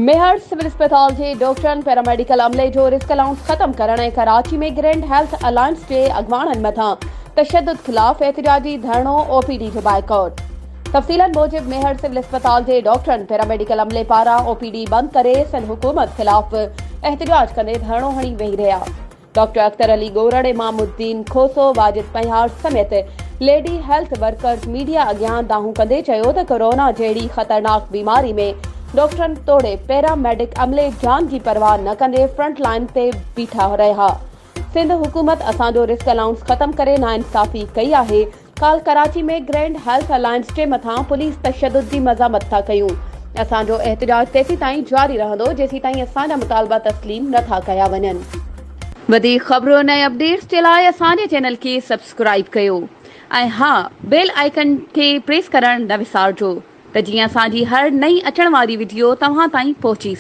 मेहर civil अस्पताल के डॉक्टरनि पैरामेडिकल अमले जो रिस्क अलाउंस खत्म करण ऐं कराची में ग्रैंड हेल्थ अलायंस के अगवाणनि मथां तशद्दुद खिलाफ एहतिजाजी धरणो ओपीडी जो बाइकॉट। तफ़सीलन मूजिब मेहर सिविल अस्पताल के डॉक्टरनि पैरामेडिकल अमले पारां ओपीडी बंद करे सिंध हुकूमत खिलाफ एहतिजाज कंदे धरणो हणी वेही रहिया। डॉक्टर अख्तर अली गोरड़, इमामुद्दीन खोसो, वाजिद पहियार समेत लेडी हेल्थ वर्कर्स मीडिया अॻियां दाहूं कंदे चयो त कोरोना जहिड़ी ख़तरनाक बीमारी में डॉक्टरनि तोड़े पैरामेडिक अमले जान की परवाह न कंदे फ्रंट लाइन ते बीठा रहा। सिंध हुकूमत असांजो रिस्क अलाउंस खत्म करे नाइंसाफ़ी कई आहे। काल कराची में ग्रैंड हेल्थ अलायंस जे मथां पुलिस तशद्दुद की मज़ामत था कयूं। असांजो एहतिजाज तेसी ताईं जारी रहंदो जेसी ताईं असांजा मुतालबा तस्लीम नथा कया वञनि। वधीक ख़बरुनि ऐं अपडेट्स जे लाइ असांजे चैनल खे सब्सक्राइब कयो ऐं हाँ, बेल आइकन खे प्रेस करण न विसारजो त जीअं असांजी हर नई अचण वारी वीडियो तव्हां ताईं पहुची